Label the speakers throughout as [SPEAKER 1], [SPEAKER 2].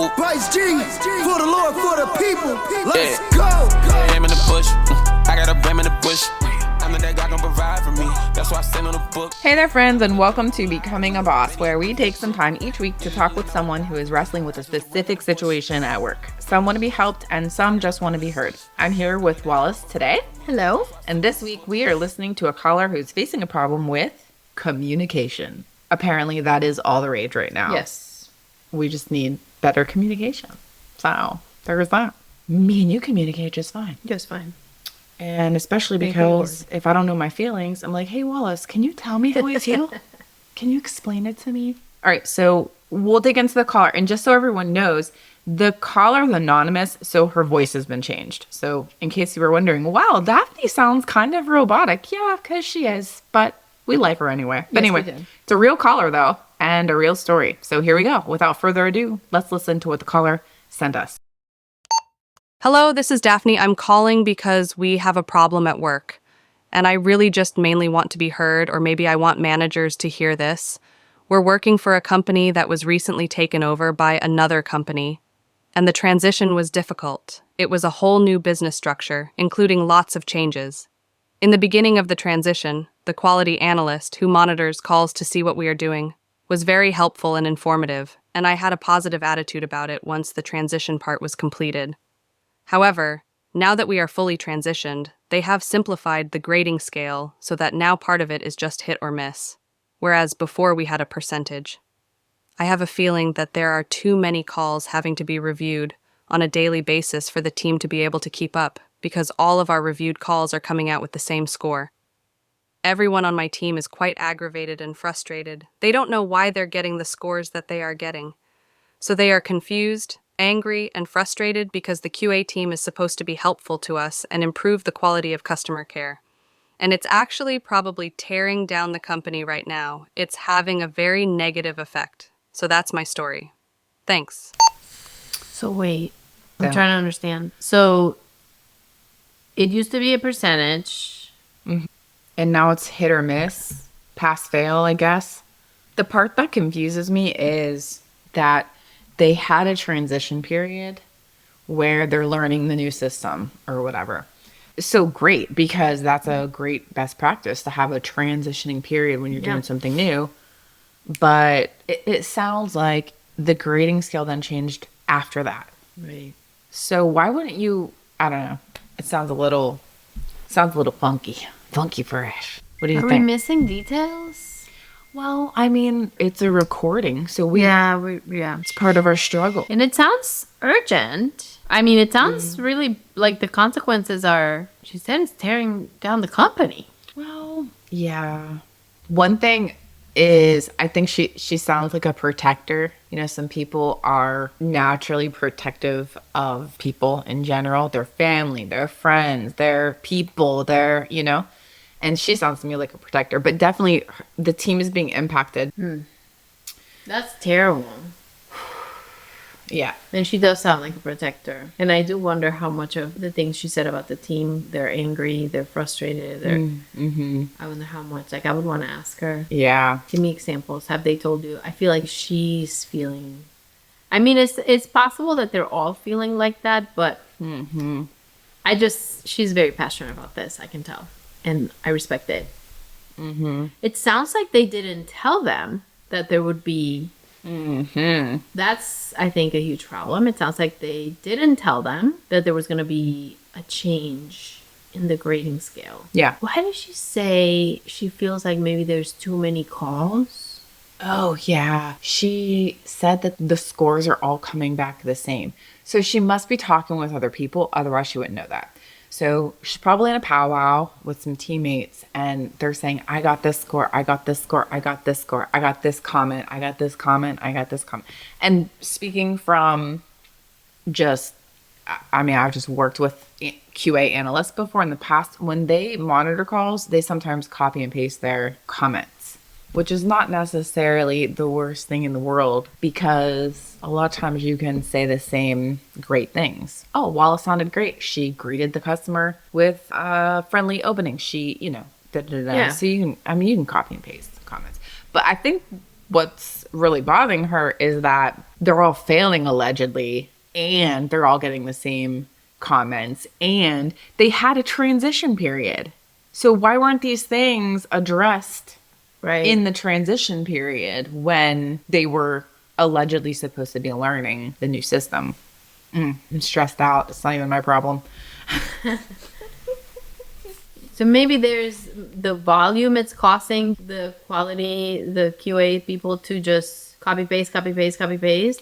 [SPEAKER 1] Whoa.
[SPEAKER 2] Price G, for the Lord, for the people. Let's
[SPEAKER 1] Yeah.
[SPEAKER 2] go.
[SPEAKER 1] Ram in the bush. I got a ram in the bush. I'm the that God gon' provide for me. That's why I stand on the book.
[SPEAKER 3] Hey there, friends, and welcome to Becoming a Boss, where we take some time each week to talk with someone who is wrestling with a specific situation at work. Some want to be helped, and some just want to be heard. I'm here with Wallis today.
[SPEAKER 4] Hello.
[SPEAKER 3] And this week, we are listening to a caller who's facing a problem with communication. Apparently, that is all the rage right now.
[SPEAKER 4] Yes.
[SPEAKER 3] We just need better communication. So, there's that. Me and you communicate just fine.
[SPEAKER 4] Just fine.
[SPEAKER 3] And especially because if I don't know my feelings, I'm like, hey, Wallis, can you tell me how I feel? Can you explain it to me? All right, so we'll dig into the caller. And just so everyone knows, the caller is anonymous, so her voice has been changed. So in case you were wondering, wow, Daphne sounds kind of robotic. Yeah, because she is. But we like her anyway. But anyway, it's a real caller, though, and a real story. So here we go. Without further ado, let's listen to what the caller sent us.
[SPEAKER 5] Hello, this is Daphne. I'm calling because we have a problem at work. And I really just mainly want to be heard, or maybe I want managers to hear this. We're working for a company that was recently taken over by another company. And the transition was difficult. It was a whole new business structure, including lots of changes. In the beginning of the transition, the quality analyst, who monitors calls to see what we are doing, was very helpful and informative, and I had a positive attitude about it once the transition part was completed. However, now that we are fully transitioned, they have simplified the grading scale so that now part of it is just hit or miss, whereas before we had a percentage. I have a feeling that there are too many calls having to be reviewed on a daily basis for the team to be able to keep up, because all of our reviewed calls are coming out with the same score. Everyone on my team is quite aggravated and frustrated. They don't know why they're getting the scores that they are getting. So they are confused, angry, and frustrated because the QA team is supposed to be helpful to us and improve the quality of customer care. And it's actually probably tearing down the company right now. It's having a very negative effect. So that's my story. Thanks.
[SPEAKER 4] So wait, I'm trying to understand. So it used to be a percentage.
[SPEAKER 3] Mm-hmm. And now it's hit or miss, pass fail, I guess. The part that confuses me is that they had a transition period where they're learning the new system or whatever. So great, because that's a great best practice to have a transitioning period when you're doing something new. But it sounds like the grading scale then changed after that.
[SPEAKER 4] Right.
[SPEAKER 3] So why wouldn't you, I don't know, it sounds a little funky. Funky fresh. What do you
[SPEAKER 4] Are
[SPEAKER 3] think?
[SPEAKER 4] we missing details?
[SPEAKER 3] Well, I mean, it's a recording, so it's part of our struggle.
[SPEAKER 4] And it sounds urgent. I mean, it sounds really like the consequences are, she said, it's tearing down the company.
[SPEAKER 3] Well, yeah. One thing is, I think she sounds like a protector. You know, some people are naturally protective of people in general. Their family, their friends, their people, and she sounds to me like a protector. But definitely the team is being impacted.
[SPEAKER 4] That's terrible.
[SPEAKER 3] Yeah.
[SPEAKER 4] And she does sound like a protector. And I do wonder how much of the things she said about the team, they're angry, they're frustrated. I wonder how much. Like, I would want to ask her.
[SPEAKER 3] Yeah.
[SPEAKER 4] Give me examples. Have they told you? I feel like she's feeling... I mean, it's possible that they're all feeling like that, but she's very passionate about this, I can tell. And I respect it. It sounds like they didn't tell them that there would be... That's, I think, a huge problem. It sounds like they didn't tell them that there was going to be a change in the grading scale.
[SPEAKER 3] Yeah.
[SPEAKER 4] Why did she say she feels like maybe there's too many calls?
[SPEAKER 3] Oh, yeah. She said that the scores are all coming back the same. So she must be talking with other people. Otherwise, she wouldn't know that. So she's probably in a powwow with some teammates, and they're saying, I got this score, I got this score, I got this score, I got this comment, I got this comment, I got this comment. And speaking from I've just worked with QA analysts before in the past. When they monitor calls, they sometimes copy and paste their comments, which is not necessarily the worst thing in the world, because a lot of times you can say the same great things. Oh, Wallis sounded great. She greeted the customer with a friendly opening. She, So you can copy and paste the comments. But I think what's really bothering her is that they're all failing allegedly, and they're all getting the same comments, and they had a transition period. So why weren't these things addressed
[SPEAKER 4] Right.
[SPEAKER 3] in the transition period when they were allegedly supposed to be learning the new system? I'm stressed out. It's not even my problem.
[SPEAKER 4] So maybe there's the volume it's costing the quality, the QA people to just copy paste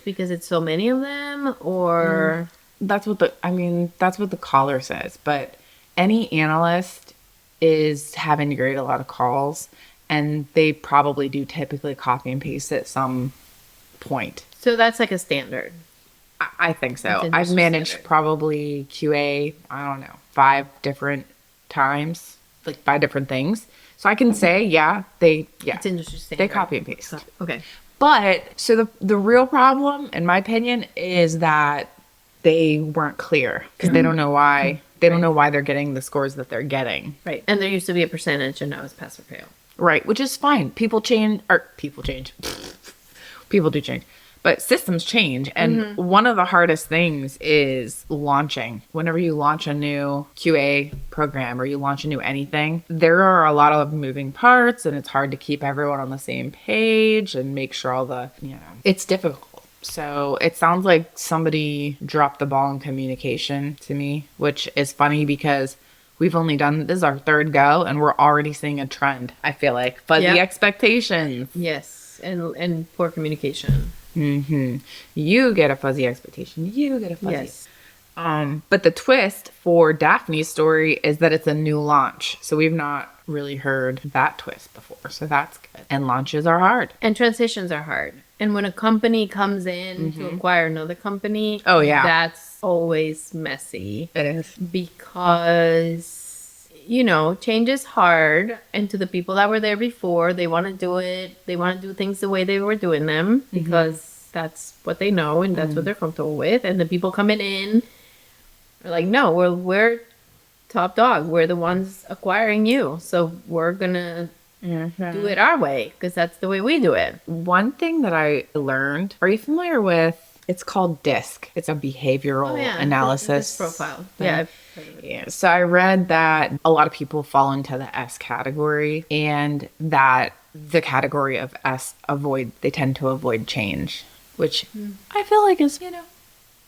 [SPEAKER 4] because it's so many of them, or
[SPEAKER 3] That's what the caller says. But any analyst is having to grade a lot of calls, and they probably do typically copy and paste at some point.
[SPEAKER 4] so that's like a standard.
[SPEAKER 3] I think so.
[SPEAKER 4] That's
[SPEAKER 3] I've managed
[SPEAKER 4] standard.
[SPEAKER 3] probably QA, I don't know, 5 different times, like 5 different things. So I can say,
[SPEAKER 4] It's industry standard.
[SPEAKER 3] they copy and paste.
[SPEAKER 4] Okay.
[SPEAKER 3] But so the real problem, in my opinion, is that they weren't clear because they don't know why. They don't know why they're getting the scores that they're getting.
[SPEAKER 4] Right. And there used to be a percentage, and now it's pass or fail.
[SPEAKER 3] Right, which is fine. People change. People do change. But systems change. And one of the hardest things is launching. Whenever you launch a new QA program or you launch a new anything, there are a lot of moving parts, and it's hard to keep everyone on the same page and make sure all the, it's difficult. So it sounds like somebody dropped the ball in communication to me, which is funny because we've only done, this is our 3rd go, and we're already seeing a trend, I feel like. Fuzzy expectations.
[SPEAKER 4] Yes. And poor communication.
[SPEAKER 3] You get a fuzzy expectation. You get a fuzzy.
[SPEAKER 4] Yes.
[SPEAKER 3] But the twist for Daphne's story is that it's a new launch. So we've not really heard that twist before. So that's good. And launches are hard.
[SPEAKER 4] And transitions are hard. And when a company comes in to acquire another company,
[SPEAKER 3] Oh, yeah.
[SPEAKER 4] that's always messy
[SPEAKER 3] It is.
[SPEAKER 4] because, change is hard. And to the people that were there before, they want to do it. They want to do things the way they were doing them because that's what they know and that's what they're comfortable with. And the people coming in are like, no, we're top dog. We're the ones acquiring you. So we're going to do it our way because that's the way we do it.
[SPEAKER 3] One thing that I learned, are you familiar with, it's called DISC. It's a behavioral analysis
[SPEAKER 4] This profile.
[SPEAKER 3] thing.
[SPEAKER 4] Yeah. I've heard of it.
[SPEAKER 3] Yeah. So I read that a lot of people fall into the S category, and that the category of S they tend to avoid change, which I feel like is,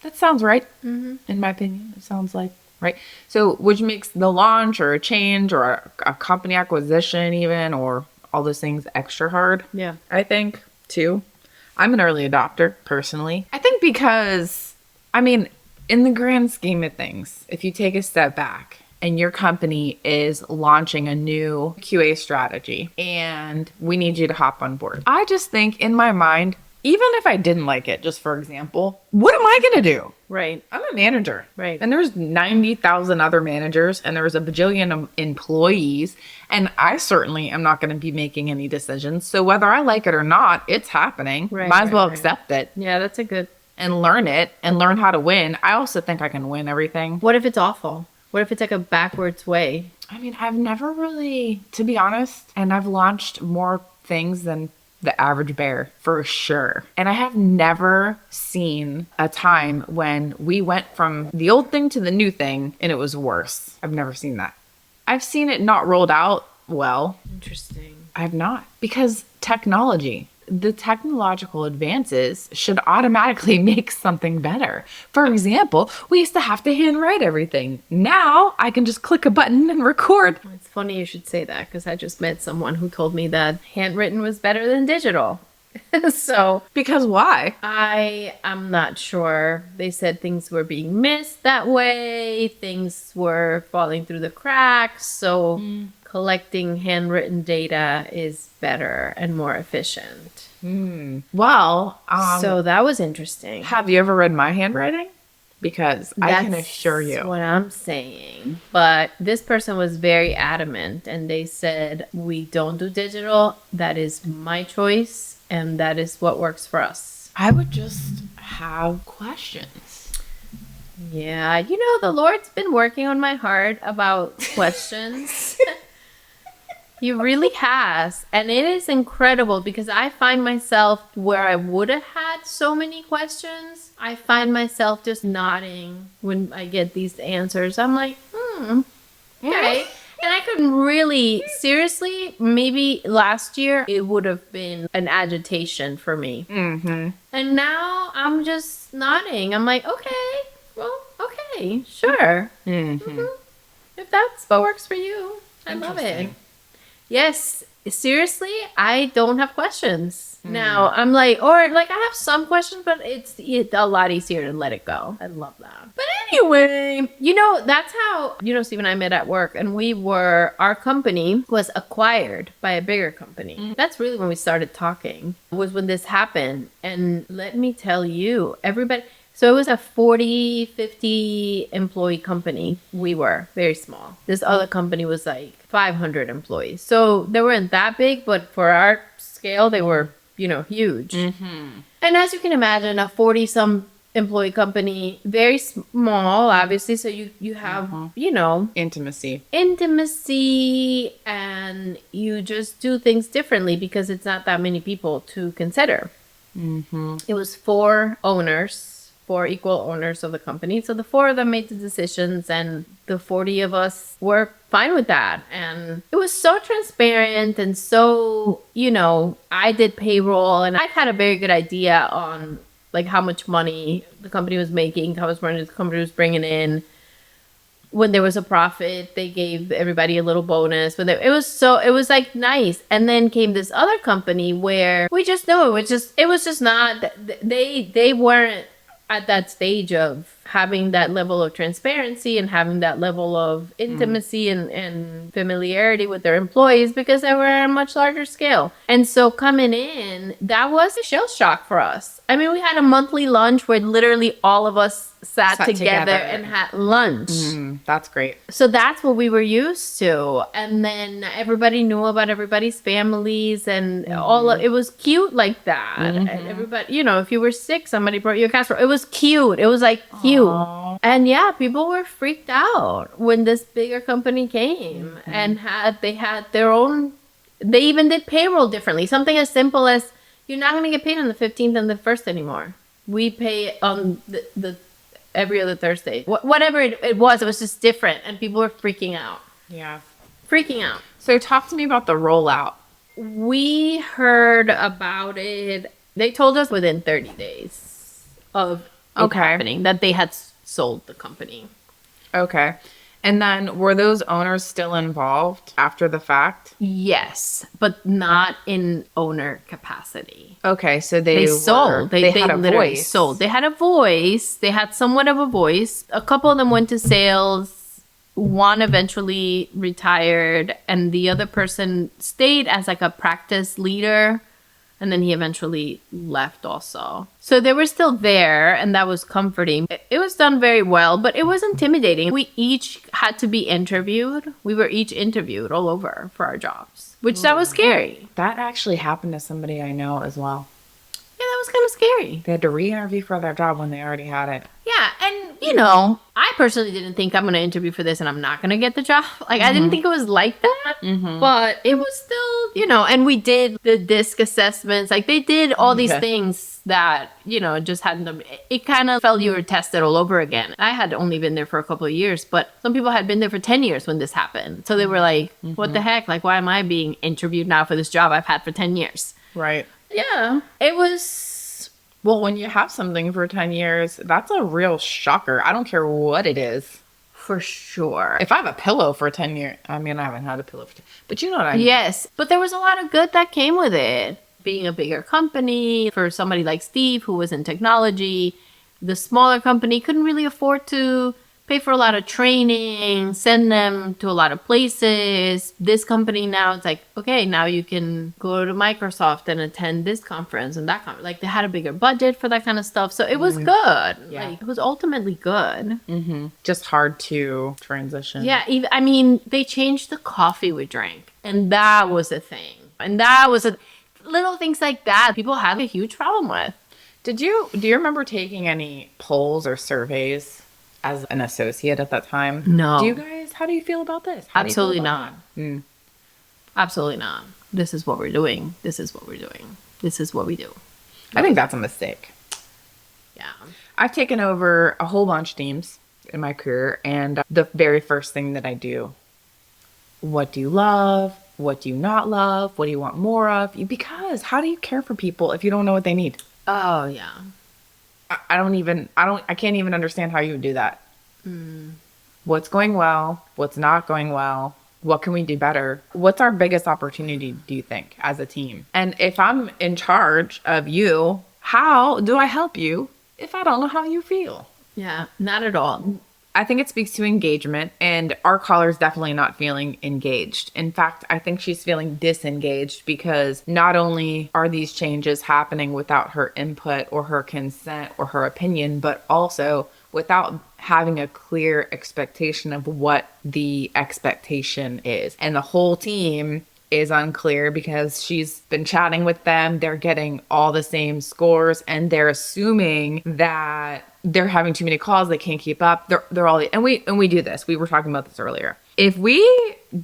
[SPEAKER 3] that sounds right. In my opinion, it sounds like right. So which makes the launch or a change or a company acquisition even, or all those things extra hard.
[SPEAKER 4] Yeah.
[SPEAKER 3] I think too. I'm an early adopter personally. I think because, in the grand scheme of things, if you take a step back and your company is launching a new QA strategy and we need you to hop on board, I just think in my mind, even if I didn't like it, just for example, what am I going to do?
[SPEAKER 4] Right.
[SPEAKER 3] I'm a manager.
[SPEAKER 4] Right.
[SPEAKER 3] And there's 90,000 other managers, and there's a bajillion employees, and I certainly am not going to be making any decisions. So whether I like it or not, it's happening.
[SPEAKER 4] Right,
[SPEAKER 3] Might as well
[SPEAKER 4] right.
[SPEAKER 3] accept it
[SPEAKER 4] Yeah, that's a good.
[SPEAKER 3] and learn it and learn how to win. I also think I can win everything.
[SPEAKER 4] What if it's awful? What if it's like a backwards way?
[SPEAKER 3] I've never really, to be honest, and I've launched more things than the average bear for sure. And I have never seen a time when we went from the old thing to the new thing and it was worse. I've never seen that. I've seen it not rolled out well.
[SPEAKER 4] Interesting.
[SPEAKER 3] I have not. Because the technological advances should automatically make something better. For example, we used to have to handwrite everything. Now I can just click a button and record.
[SPEAKER 4] It's funny you should say that because I just met someone who told me that handwritten was better than digital. So
[SPEAKER 3] Because why?
[SPEAKER 4] I am not sure. They said things were being missed that way. Things were falling through the cracks. So collecting handwritten data is better and more efficient.
[SPEAKER 3] Well,
[SPEAKER 4] So that was interesting.
[SPEAKER 3] have you ever read my handwriting? Because I can assure
[SPEAKER 4] That's
[SPEAKER 3] you.
[SPEAKER 4] what I'm saying. But this person was very adamant and they said, we don't do digital. That is my choice. And that is what works for us.
[SPEAKER 3] I would just have questions.
[SPEAKER 4] Yeah. The Lord's been working on my heart about questions. He really has. And it is incredible because I find myself where I would have had so many questions. I find myself just nodding when I get these answers. I'm like, okay. And I couldn't really, seriously, maybe last year it would have been an agitation for me.
[SPEAKER 3] Mm-hmm.
[SPEAKER 4] And now I'm just nodding. I'm like, okay, well, okay, sure.
[SPEAKER 3] Mm-hmm.
[SPEAKER 4] If that's what works for you, I love it. Yes, seriously, I don't have questions. Now, I'm like, or like I have some questions, but it's a lot easier to let it go. I love that. But anyway, that's how, Steve and I met at work, and our company was acquired by a bigger company. That's really when we started talking, was when this happened. And let me tell you, everybody, so it was a 40, 50 employee company. We were very small. This other company was like 500 employees. So they weren't that big, but for our scale, they were, huge. Mm-hmm. And as you can imagine, a 40-some employee company, very small, obviously. So you have,
[SPEAKER 3] Intimacy,
[SPEAKER 4] and you just do things differently because it's not that many people to consider. Mm-hmm. It was 4 equal owners of the company. So the 4 of them made the decisions, and the 40 of us were fine with that. And it was so transparent, and so, I did payroll, and I had a very good idea on like how much money the company was making, how much money the company was bringing in. When there was a profit, they gave everybody a little bonus. But it was like nice. And then came this other company where we just knew it was just not, they weren't at that stage of having that level of transparency and having that level of intimacy and familiarity with their employees because they were on a much larger scale. And so coming in, that was a shell shock for us. I mean, we had a monthly lunch where literally all of us sat together and had lunch.
[SPEAKER 3] That's great.
[SPEAKER 4] So that's what we were used to. And then everybody knew about everybody's families, and it was cute like that. And everybody, if you were sick, somebody brought you a casserole. It was cute. It was like cute. Aww. And yeah, people were freaked out when this bigger company came and they had their own, they even did payroll differently. Something as simple as, you're not going to get paid on the 15th and the 1st anymore. We pay on the every other Thursday. Whatever it was just different. And people were freaking out.
[SPEAKER 3] Yeah.
[SPEAKER 4] Freaking out.
[SPEAKER 3] So talk to me about the rollout.
[SPEAKER 4] We heard about it. They told us within 30 days of it happening that they had sold the company.
[SPEAKER 3] Okay. And then were those owners still involved after the fact?
[SPEAKER 4] Yes, but not in owner capacity.
[SPEAKER 3] Okay, so
[SPEAKER 4] they sold. They had a voice. Sold. They had a voice. They had somewhat of a voice. A couple of them went to sales. One eventually retired, and the other person stayed as like a practice leader. And then he eventually left also. So they were still there, and that was comforting. It was done very well, but it was intimidating. We each had to be interviewed. We were each interviewed all over for our jobs, which that was scary.
[SPEAKER 3] That actually happened to somebody I know as well.
[SPEAKER 4] Yeah, that was kind of scary.
[SPEAKER 3] They had to re-interview for their job when they already had it.
[SPEAKER 4] Yeah, and I personally didn't think I'm going to interview for this and I'm not going to get the job. Like, I didn't think it was like that, but it was still, and we did the DISC assessments. Like, they did all these things that, just hadn't done. It kind of felt you were tested all over again. I had only been there for a couple of years, but some people had been there for 10 years when this happened. So they were like, what the heck? Like, why am I being interviewed now for this job I've had for 10 years?
[SPEAKER 3] Right.
[SPEAKER 4] Yeah, it was...
[SPEAKER 3] Well, when you have something for 10 years, that's a real shocker. I don't care what it is.
[SPEAKER 4] For sure.
[SPEAKER 3] If I have a pillow for 10 years, I mean, I haven't had a pillow for 10, but you know what I mean?
[SPEAKER 4] Yes, but there was a lot of good that came with it. Being a bigger company, for somebody like Steve, who was in technology, the smaller company couldn't really afford to pay for a lot of training, send them to a lot of places. This company now, it's like, okay, now you can go to Microsoft and attend this conference and that conference. Like, they had a bigger budget for that kind of stuff. So it was good. Yeah. Like, it was ultimately good.
[SPEAKER 3] Just hard to transition.
[SPEAKER 4] Yeah. They changed the coffee we drank. And that was a thing. And that was little things like that people have a huge problem with.
[SPEAKER 3] Do you remember taking any polls or surveys as an associate at that time?
[SPEAKER 4] No.
[SPEAKER 3] How do you feel about this?
[SPEAKER 4] Absolutely not. Absolutely not. This is what we're doing. This is what we're doing. This is what we do.
[SPEAKER 3] I think that's a mistake.
[SPEAKER 4] Yeah.
[SPEAKER 3] I've taken over a whole bunch of teams in my career, and the very first thing that I do, what do you love? What do you not love? What do you want more of? Because how do you care for people if you don't know what they need?
[SPEAKER 4] Oh, yeah.
[SPEAKER 3] I can't even understand how you would do that. What's going well? What's not going well? What can we do better? What's our biggest opportunity, do you think, as a team? And if I'm in charge of you, how do I help you if I don't know how you feel?
[SPEAKER 4] Yeah, not at all.
[SPEAKER 3] I think it speaks to engagement, and our caller's definitely not feeling engaged. In fact, I think she's feeling disengaged because not only are these changes happening without her input or her consent or her opinion, but also without having a clear expectation of what the expectation is. And the whole team is unclear because she's been chatting with them. They're getting all the same scores, and they're assuming that they're having too many calls. They can't keep up. They're all, and we do this. We were talking about this earlier. If we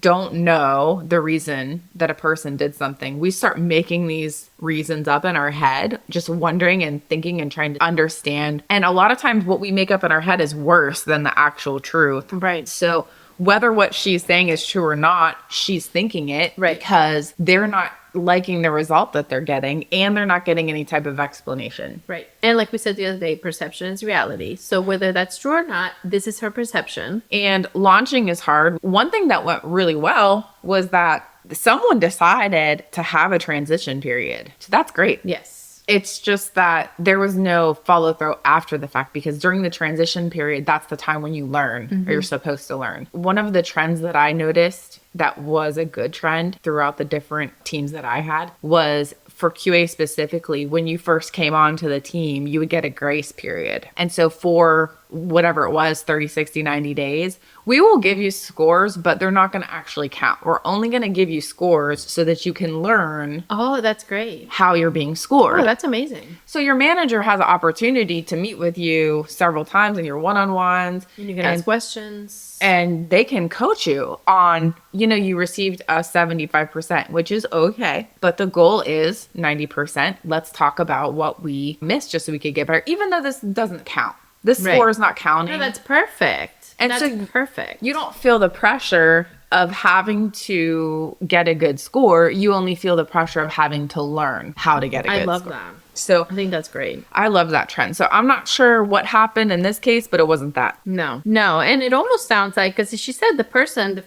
[SPEAKER 3] don't know the reason that a person did something, we start making these reasons up in our head, just wondering and thinking and trying to understand. And a lot of times what we make up in our head is worse than the actual truth.
[SPEAKER 4] Right.
[SPEAKER 3] So whether what she's saying is true or not, she's thinking it because they're not liking the result that they're getting, and they're not getting any type of explanation.
[SPEAKER 4] Right. And like we said the other day, perception is reality. So whether that's true or not, this is her perception.
[SPEAKER 3] And launching is hard. One thing that went really well was that someone decided to have a transition period. So that's great.
[SPEAKER 4] Yes.
[SPEAKER 3] It's just that there was no follow through after the fact, because during the transition period, that's the time when you learn or you're supposed to learn. One of the trends that I noticed that was a good trend throughout the different teams that I had was for QA specifically, when you first came onto the team, you would get a grace period. And so for whatever it was, 30, 60, 90 days, we will give you scores, but they're not going to actually count. We're only going to give you scores so that you can learn
[SPEAKER 4] Oh, that's great.
[SPEAKER 3] how you're being scored.
[SPEAKER 4] Oh, that's amazing.
[SPEAKER 3] So your manager has an opportunity to meet with you several times in your one-on-ones.
[SPEAKER 4] And you can ask questions.
[SPEAKER 3] And they can coach you on, you received a 75%, which is okay. But the goal is 90%. Let's talk about what we missed just so we could get better, even though this doesn't count. This score is not counting.
[SPEAKER 4] No, that's perfect.
[SPEAKER 3] And
[SPEAKER 4] that's
[SPEAKER 3] so
[SPEAKER 4] perfect.
[SPEAKER 3] You don't feel the pressure of having to get a good score. You only feel the pressure of having to learn how to get a good score.
[SPEAKER 4] I love that.
[SPEAKER 3] So
[SPEAKER 4] I think that's great.
[SPEAKER 3] I love that trend. So I'm not sure what happened in this case, but it wasn't that.
[SPEAKER 4] No. And it almost sounds like, because she said the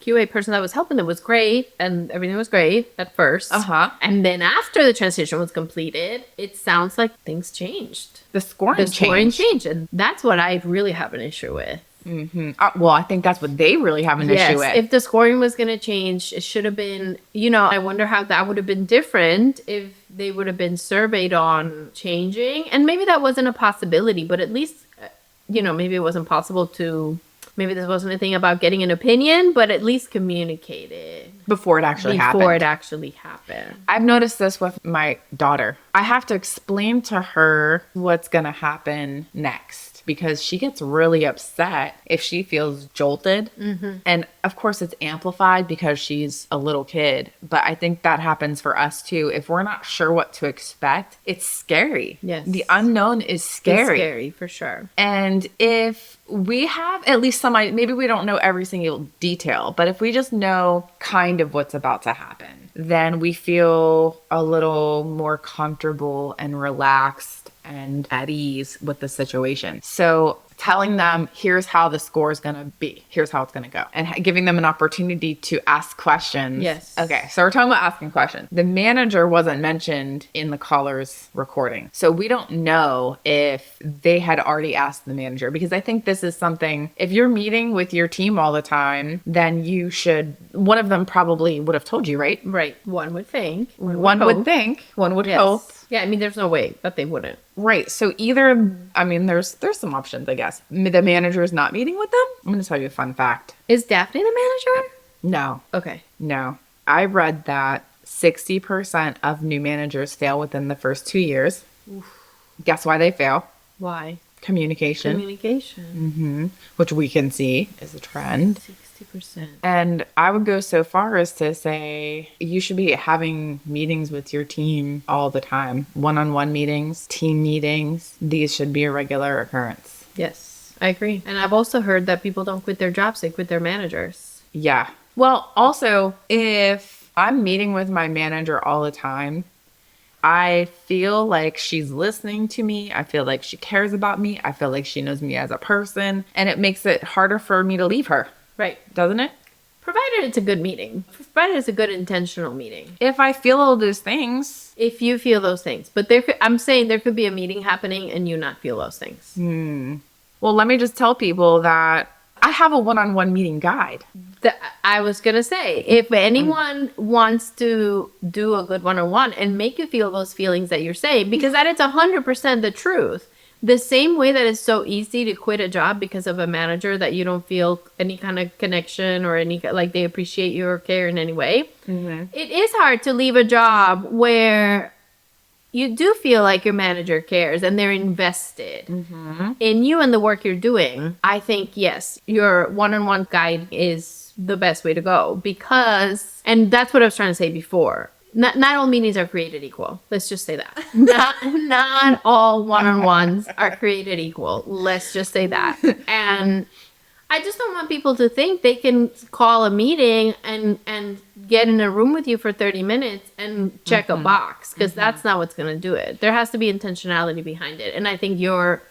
[SPEAKER 4] QA person that was helping them was great and everything was great at first. And then after the transition was completed, it sounds like things changed.
[SPEAKER 3] The scoring
[SPEAKER 4] changed. And that's what I really have an issue with.
[SPEAKER 3] Well, I think that's what they really have an issue with.
[SPEAKER 4] If the scoring was going to change, it should have been, I wonder how that would have been different if they would have been surveyed on changing. And maybe that wasn't a possibility, but at least, maybe it wasn't possible to, maybe there wasn't a thing about getting an opinion, but at least communicate it.
[SPEAKER 3] Before it actually happened. I've noticed this with my daughter. I have to explain to her what's going to happen next, because she gets really upset if she feels jolted. And of course it's amplified because she's a little kid, but I think that happens for us too. If we're not sure what to expect, it's scary.
[SPEAKER 4] Yes.
[SPEAKER 3] The unknown is scary.
[SPEAKER 4] It's scary, for sure.
[SPEAKER 3] And if we have at least some, maybe we don't know every single detail, but if we just know kind of what's about to happen, then we feel a little more comfortable and relaxed and at ease with the situation. So telling them, here's how the score is going to be, here's how it's going to go, and giving them an opportunity to ask questions.
[SPEAKER 4] Yes.
[SPEAKER 3] Okay, so we're talking about asking questions. The manager wasn't mentioned in the caller's recording. So we don't know if they had already asked the manager, because I think this is something, if you're meeting with your team all the time, then you should, one of them probably would have told you, right?
[SPEAKER 4] Right. One would think.
[SPEAKER 3] One would think. One would hope.
[SPEAKER 4] Yeah, there's no way that they wouldn't.
[SPEAKER 3] Right. So either, there's some options, I guess. The manager is not meeting with them. I'm going to tell you a fun fact.
[SPEAKER 4] Is Daphne the manager?
[SPEAKER 3] No.
[SPEAKER 4] Okay.
[SPEAKER 3] No. I read that 60% of new managers fail within the first 2 years. Oof. Guess why they fail?
[SPEAKER 4] Why?
[SPEAKER 3] Communication, which we can see is a trend.
[SPEAKER 4] 60%.
[SPEAKER 3] And I would go so far as to say you should be having meetings with your team all the time. One-on-one meetings, team meetings. These should be a regular occurrence.
[SPEAKER 4] Yes, I agree. And I've also heard that people don't quit their jobs, they quit their managers.
[SPEAKER 3] Yeah. Well, also, if I'm meeting with my manager all the time, I feel like she's listening to me. I feel like she cares about me. I feel like she knows me as a person. And it makes it harder for me to leave her.
[SPEAKER 4] Right.
[SPEAKER 3] Doesn't it?
[SPEAKER 4] Provided it's a good meeting. Provided it's a good intentional meeting.
[SPEAKER 3] If I feel all those things.
[SPEAKER 4] If you feel those things. But I'm saying there could be a meeting happening and you not feel those things.
[SPEAKER 3] Well, let me just tell people that I have a one-on-one meeting guide.
[SPEAKER 4] I was going to say, if anyone wants to do a good one-on-one and make you feel those feelings that you're saying, because that is 100% the truth. The same way that it's so easy to quit a job because of a manager that you don't feel any kind of connection or any, like they appreciate you or care in any way. It is hard to leave a job where you do feel like your manager cares and they're invested in you and the work you're doing. I think, yes, your one-on-one guide is the best way to go because, and that's what I was trying to say before. Not all meetings are created equal. Let's just say that. Not all one-on-ones are created equal. Let's just say that. And I just don't want people to think they can call a meeting and get in a room with you for 30 minutes and check a box because that's not what's going to do it. There has to be intentionality behind it. And I think your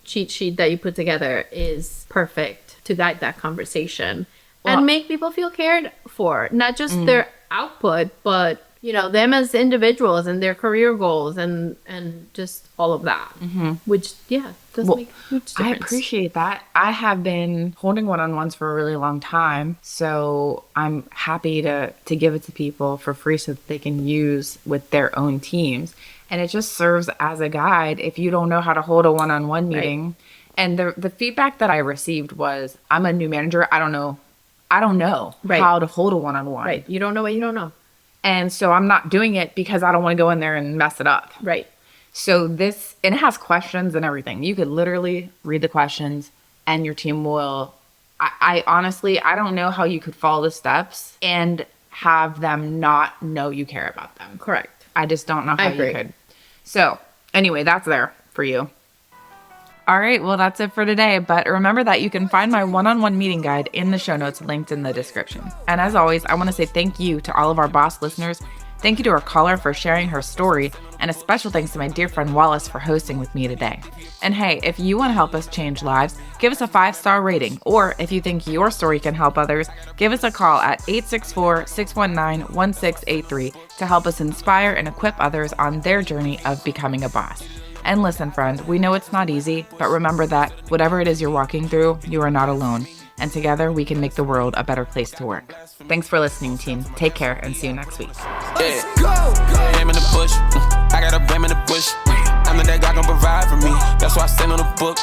[SPEAKER 4] cheat sheet that you put together is perfect to guide that conversation and make people feel cared for, not just their output, but you know, them as individuals and their career goals and just all of that, which, does make a huge difference.
[SPEAKER 3] I appreciate that. I have been holding one-on-ones for a really long time, so I'm happy to give it to people for free so that they can use with their own teams. And it just serves as a guide if you don't know how to hold a one-on-one meeting. Right. And the feedback that I received was, I'm a new manager. I don't know how to hold a one-on-one.
[SPEAKER 4] Right. You don't know what you don't know.
[SPEAKER 3] And so I'm not doing it because I don't want to go in there and mess it up.
[SPEAKER 4] Right.
[SPEAKER 3] So and it has questions and everything. You could literally read the questions and your team will, I honestly, I don't know how you could follow the steps and have them not know you care about them.
[SPEAKER 4] Correct.
[SPEAKER 3] I just don't know how you could. So anyway, that's there for you. All right, well, that's it for today. But remember that you can find my one-on-one meeting guide in the show notes linked in the description. And as always, I want to say thank you to all of our boss listeners. Thank you to our caller for sharing her story. And a special thanks to my dear friend Wallis for hosting with me today. And hey, if you want to help us change lives, give us a 5-star rating. Or if you think your story can help others, give us a call at 864-619-1683 to help us inspire and equip others on their journey of becoming a boss. And listen, friend, we know it's not easy, but remember that whatever it is you're walking through, you are not alone. And together we can make the world a better place to work. Thanks for listening, team. Take care and see you next week.
[SPEAKER 1] Yeah. Bam in the bush. I got a bam in the bush. I'm the that God gon' provide for me. That's why I stand on the book.